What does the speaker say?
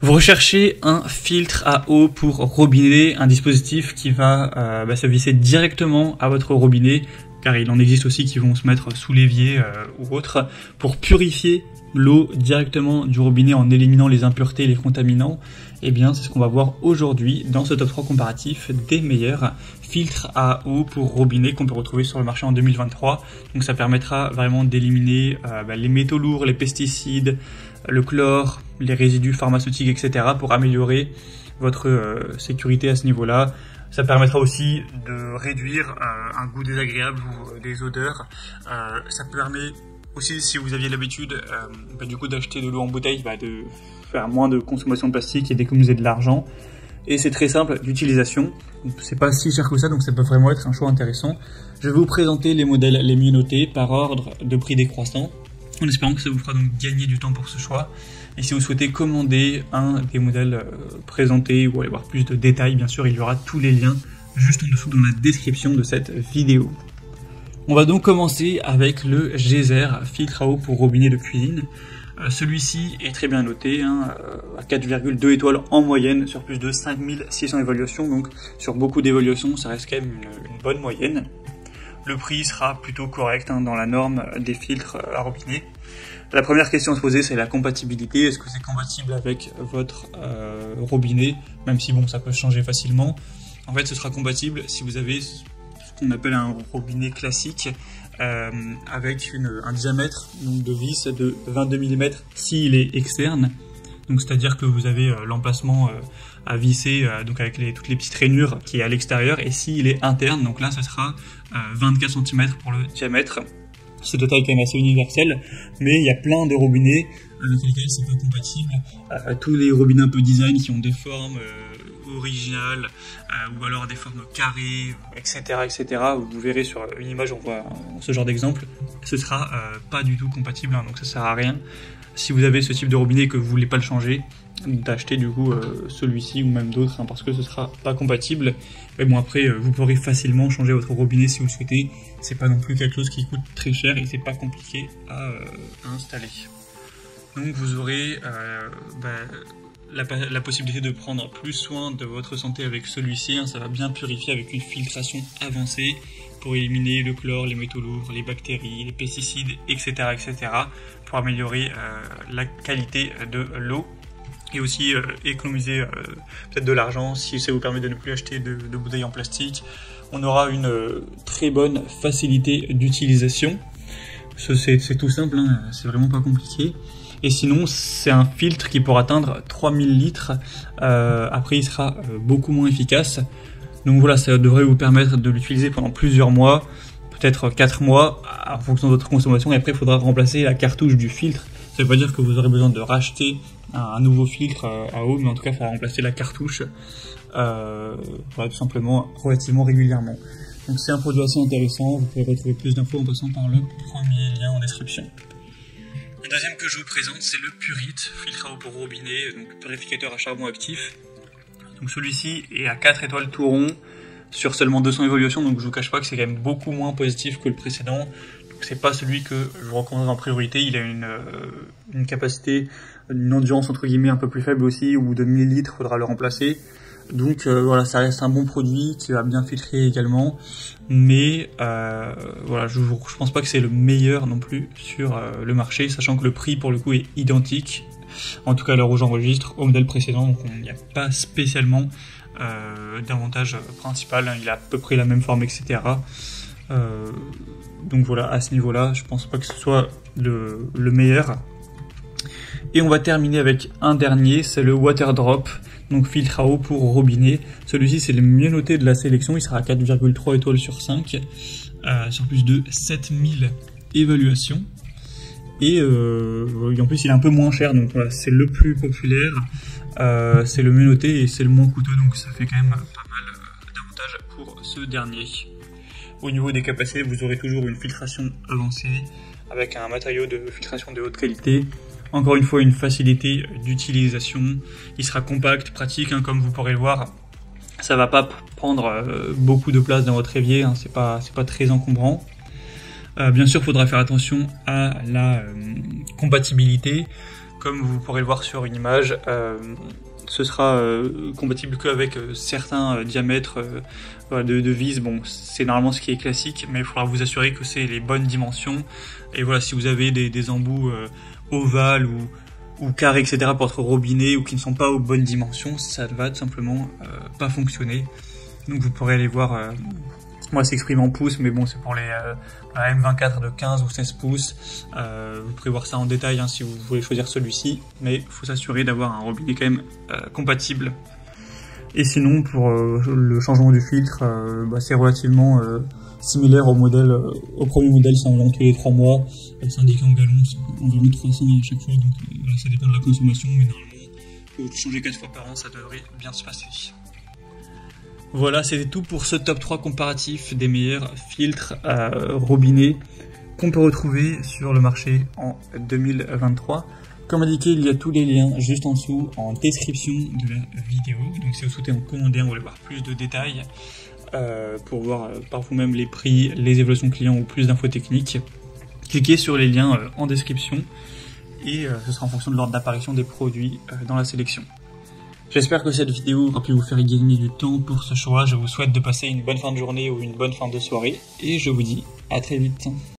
Vous recherchez un filtre à eau pour robinet, un dispositif qui va se visser directement à votre robinet, car il en existe aussi qui vont se mettre sous l'évier ou autre, pour purifier l'eau directement du robinet en éliminant les impuretés et les contaminants. Eh bien, c'est ce qu'on va voir aujourd'hui dans ce top 3 comparatif des meilleurs filtres à eau pour robinet qu'on peut retrouver sur le marché en 2023. Donc ça permettra vraiment d'éliminer les métaux lourds, les pesticides, le chlore, les résidus pharmaceutiques, etc. pour améliorer votre sécurité à ce niveau-là. Ça permettra aussi de réduire un goût désagréable ou des odeurs. Ça permet aussi, si vous aviez l'habitude du coup d'acheter de l'eau en bouteille, de faire moins de consommation de plastique et d'économiser de l'argent. Et c'est très simple d'utilisation. C'est pas si cher que ça, donc ça peut vraiment être un choix intéressant. Je vais vous présenter les modèles les mieux notés par ordre de prix décroissant, en espérant que ça vous fera donc gagner du temps pour ce choix. Et si vous souhaitez commander un des modèles présentés ou aller voir plus de détails, bien sûr, il y aura tous les liens juste en dessous dans la description de cette vidéo. On va donc commencer avec le Geyser filtre à eau pour robinet de cuisine. Celui-ci est très bien noté, à 4,2 étoiles en moyenne sur plus de 5600 évaluations, donc sur beaucoup d'évaluations, ça reste quand même une bonne moyenne. Le prix sera plutôt correct dans la norme des filtres à robinet. La première question à se poser, c'est la compatibilité. Est-ce que c'est compatible avec votre robinet, même si bon, ça peut changer facilement. En fait, ce sera compatible si vous avez ce qu'on appelle un robinet classique avec un diamètre donc, de vis de 22 mm s'il est externe. Donc c'est-à-dire que vous avez l'emplacement à visser donc avec toutes les petites rainures qui est à l'extérieur, et s'il est interne, donc là ce sera 24 cm pour le diamètre. C'est de taille quand même assez universelle, mais il y a plein de robinets avec lesquels c'est pas compatible. Tous les robinets un peu design qui ont des formes originales ou alors des formes carrées, etc. Vous verrez sur une image, on voit ce genre d'exemple. Ce sera pas du tout compatible, donc ça sert à rien. Si vous avez ce type de robinet et que vous voulez pas le changer, d'acheter du coup celui-ci ou même d'autres, parce que ce sera pas compatible. Mais bon, après vous pourrez facilement changer votre robinet si vous le souhaitez. C'est pas non plus quelque chose qui coûte très cher et c'est pas compliqué à installer. Donc vous aurez la possibilité de prendre plus soin de votre santé avec celui-ci. Ça va bien purifier avec une filtration avancée pour éliminer le chlore, les métaux lourds, les bactéries, les pesticides, etc. pour améliorer la qualité de l'eau. Et aussi économiser peut-être de l'argent si ça vous permet de ne plus acheter de bouteilles en plastique. On aura une très bonne facilité d'utilisation. C'est tout simple, c'est vraiment pas compliqué. Et sinon, c'est un filtre qui pourra atteindre 3000 litres. Après, il sera beaucoup moins efficace. Donc voilà, ça devrait vous permettre de l'utiliser pendant plusieurs mois, peut-être 4 mois, en fonction de votre consommation. Et après, il faudra remplacer la cartouche du filtre. Ça veut pas dire que vous aurez besoin de racheter un nouveau filtre à eau, mais en tout cas, il faudra remplacer la cartouche tout simplement relativement régulièrement. Donc c'est un produit assez intéressant. Vous pouvez retrouver plus d'infos en passant par le premier lien en description. Le deuxième que je vous présente, c'est le Purit, filtre à eau pour robinet, donc purificateur à charbon actif. Donc celui-ci est à 4 étoiles tout rond sur seulement 200 évaluations, donc je vous cache pas que c'est quand même beaucoup moins positif que le précédent. Donc c'est pas celui que je vous recommanderais en priorité. Il a une capacité, une endurance entre guillemets un peu plus faible aussi, au bout de 1000 litres, il faudra le remplacer. Donc voilà, ça reste un bon produit qui va bien filtrer également, mais voilà, je pense pas que c'est le meilleur non plus sur le marché, sachant que le prix pour le coup est identique, en tout cas à l'heure où j'enregistre, au modèle précédent, donc il n'y a pas spécialement d'avantage principal, il a à peu près la même forme, etc. Donc voilà, à ce niveau-là, je pense pas que ce soit le meilleur. Et on va terminer avec un dernier, c'est le Water Drop, donc filtre à eau pour robinet. Celui-ci c'est le mieux noté de la sélection, il sera à 4,3 étoiles sur 5, sur plus de 7000 évaluations. Et en plus il est un peu moins cher, donc voilà, c'est le plus populaire, c'est le mieux noté et c'est le moins coûteux, donc ça fait quand même pas mal d'avantages pour ce dernier. Au niveau des capacités, vous aurez toujours une filtration avancée avec un matériau de filtration de haute qualité. Encore une fois, une facilité d'utilisation. Il sera compact, pratique, comme vous pourrez le voir. Ça va pas prendre beaucoup de place dans votre évier, c'est pas très encombrant. Bien sûr, il faudra faire attention à la compatibilité. comme vous pourrez le voir sur une image, ce sera compatible qu'avec certains diamètres de vis. Bon, c'est normalement ce qui est classique, mais il faudra vous assurer que c'est les bonnes dimensions. Et voilà, si vous avez des embouts ovales ou carrés, etc. pour votre robinet ou qui ne sont pas aux bonnes dimensions, ça va tout simplement pas fonctionner. Donc vous pourrez aller voir, moi c'est exprimé en pouces, mais bon c'est pour la M24 de 15 ou 16 pouces. Vous pourrez voir ça en détail si vous voulez choisir celui-ci, mais il faut s'assurer d'avoir un robinet quand même compatible. Et sinon pour le changement du filtre, c'est relativement similaire au premier modèle, c'est environ tous les 3 mois, c'est indiqué en gallons, c'est environ 300 à chaque fois, donc ça dépend de la consommation, mais normalement il faut changer 4 fois par an, ça devrait bien se passer. Voilà, c'était tout pour ce top 3 comparatif des meilleurs filtres à robinet qu'on peut retrouver sur le marché en 2023. Comme indiqué, il y a tous les liens juste en dessous en description de la vidéo. Donc si vous souhaitez en commander, vous voulez voir plus de détails pour voir par vous-même les prix, les évaluations clients ou plus d'infos techniques, cliquez sur les liens en description et ce sera en fonction de l'ordre d'apparition des produits dans la sélection. J'espère que cette vidéo aura pu vous faire gagner du temps pour ce choix. Je vous souhaite de passer une bonne fin de journée ou une bonne fin de soirée et je vous dis à très vite.